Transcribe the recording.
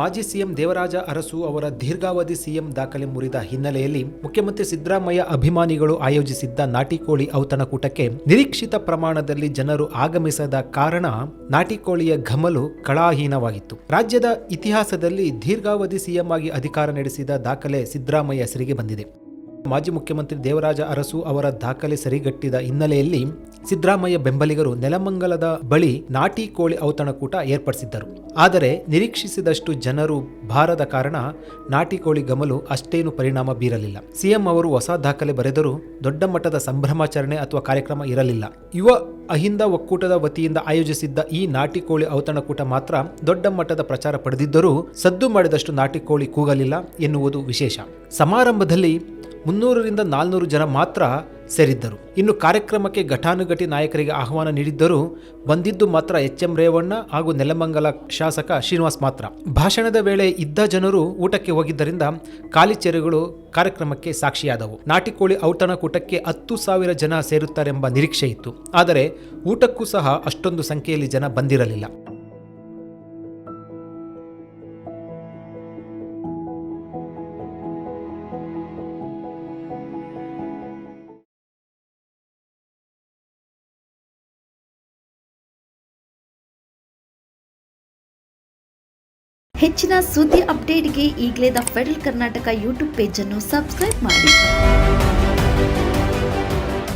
ಮಾಜಿ ಸಿಎಂ ದೇವರಾಜ ಅರಸು ಅವರ ದೀರ್ಘಾವಧಿ ಸಿಎಂ ದಾಖಲೆ ಮುರಿದ ಹಿನ್ನೆಲೆಯಲ್ಲಿ ಮುಖ್ಯಮಂತ್ರಿ ಸಿದ್ದರಾಮಯ್ಯ ಅಭಿಮಾನಿಗಳು ಆಯೋಜಿಸಿದ್ದ ನಾಟಿಕೋಳಿ ಔತಣಕೂಟಕ್ಕೆ ನಿರೀಕ್ಷಿತ ಪ್ರಮಾಣದಲ್ಲಿ ಜನರು ಆಗಮಿಸದ ಕಾರಣ ನಾಟಿಕೋಳಿಯ ಘಮಲು ಕಳಾಹೀನವಾಗಿತ್ತು. ರಾಜ್ಯದ ಇತಿಹಾಸದಲ್ಲಿ ದೀರ್ಘಾವಧಿ ಸಿಎಂ ಆಗಿ ಅಧಿಕಾರ ನಡೆಸಿದ ದಾಖಲೆ ಸಿದ್ದರಾಮಯ್ಯ ಹೆಸರಿಗೆ ಬಂದಿದೆ. ಮಾಜಿ ಮುಖ್ಯಮಂತ್ರಿ ದೇವರಾಜ ಅರಸು ಅವರ ದಾಖಲೆ ಸರಿಗಟ್ಟಿದ ಹಿನ್ನೆಲೆಯಲ್ಲಿ ಸಿದ್ದರಾಮಯ್ಯ ಬೆಂಬಲಿಗರು ನೆಲಮಂಗಲದ ಬಳಿ ನಾಟಿ ಕೋಳಿ ಔತಣಕೂಟ ಏರ್ಪಡಿಸಿದ್ದರು. ಆದರೆ ನಿರೀಕ್ಷಿಸಿದಷ್ಟು ಜನರು ಬಾರದ ಕಾರಣ ನಾಟಿ ಕೋಳಿ ಗಮಲು ಅಷ್ಟೇನು ಪರಿಣಾಮ ಬೀರಲಿಲ್ಲ. ಸಿಎಂ ಅವರು ಹೊಸ ದಾಖಲೆ ಬರೆದರೂ ದೊಡ್ಡ ಮಟ್ಟದ ಸಂಭ್ರಮಾಚರಣೆ ಅಥವಾ ಕಾರ್ಯಕ್ರಮ ಇರಲಿಲ್ಲ. ಯುವ ಅಹಿಂದ ಒಕ್ಕೂಟದ ವತಿಯಿಂದ ಆಯೋಜಿಸಿದ್ದ ಈ ನಾಟಿ ಕೋಳಿ ಔತಣಕೂಟ ಮಾತ್ರ ದೊಡ್ಡ ಮಟ್ಟದ ಪ್ರಚಾರ ಪಡೆದಿದ್ದರೂ ಸದ್ದು ಮಾಡಿದಷ್ಟು ನಾಟಿ ಕೋಳಿ ಕೂಗಲಿಲ್ಲ ಎನ್ನುವುದು ವಿಶೇಷ. ಸಮಾರಂಭದಲ್ಲಿ 300ರಿಂದ 400 ಜನ ಮಾತ್ರ ಸೇರಿದ್ದರು. ಇನ್ನು ಕಾರ್ಯಕ್ರಮಕ್ಕೆ ಘಟಾನುಘಟಿ ನಾಯಕರಿಗೆ ಆಹ್ವಾನ ನೀಡಿದ್ದರೂ ಬಂದಿದ್ದು ಮಾತ್ರ ಎಚ್.ಎಂ. ರೇವಣ್ಣ ಹಾಗೂ ನೆಲಮಂಗಲ ಶಾಸಕ ಶ್ರೀನಿವಾಸ್ ಮಾತ್ರ. ಭಾಷಣದ ವೇಳೆ ಇದ್ದ ಜನರು ಊಟಕ್ಕೆ ಹೋಗಿದ್ದರಿಂದ ಖಾಲಿ ಚೇರುಗಳು ಕಾರ್ಯಕ್ರಮಕ್ಕೆ ಸಾಕ್ಷಿಯಾದವು. ನಾಟಿಕೋಳಿ ಔತಣಕೂಟಕ್ಕೆ 10,000 ಜನ ಸೇರುತ್ತಾರೆಂಬ ನಿರೀಕ್ಷೆ ಇತ್ತು. ಆದರೆ ಊಟಕ್ಕೂ ಸಹ ಅಷ್ಟೊಂದು ಸಂಖ್ಯೆಯಲ್ಲಿ ಜನ ಬಂದಿರಲಿಲ್ಲ. ಹೆಚ್ಚಿನ ಸುದ್ದಿ ಅಪ್ಡೇಟ್ಗೆ ಈಗಲೇ the federal Karnataka YouTube page ಅನ್ನು ಸಬ್ಸ್ಕ್ರೈಬ್ ಮಾಡಿ.